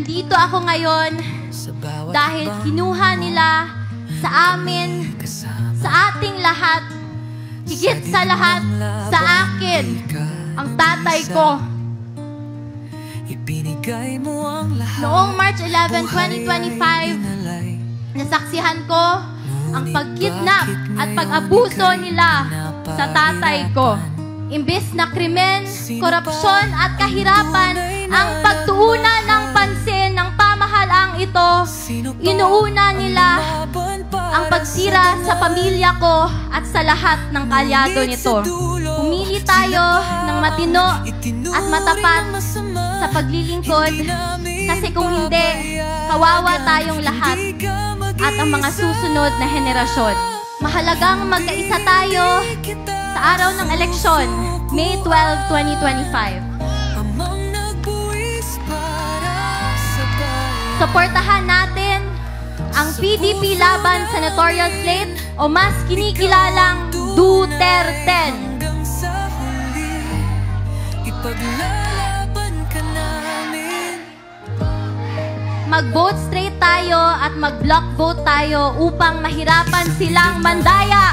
nandito ako ngayon dahil kinuha nila sa amin, sa ating lahat, higit sa lahat, sa akin, ang tatay ko. Noong March 11, 2025, nasaksihan ko ang pagkidnap at pag-abuso nila sa tatay ko. Imbes na krimen, korupsyon at kahirapan ang pagtuunan ng pansin ng pamahalaang ito, inuuna nila ang pagsira sa pamilya ko at sa lahat ng kaalyado nito. Pumili tayo ng matino at matapat sa paglilingkod kasi kung hindi, kawawa tayong lahat at ang mga susunod na henerasyon. Mahalagang magkaisa tayo sa araw ng eleksyon, May 12, 2025. Suportahan natin ang PDP laban sa notorious slate o mas kinikilalang Duterte. Mag-vote straight tayo at mag-block vote tayo upang mahirapan silang mandaya.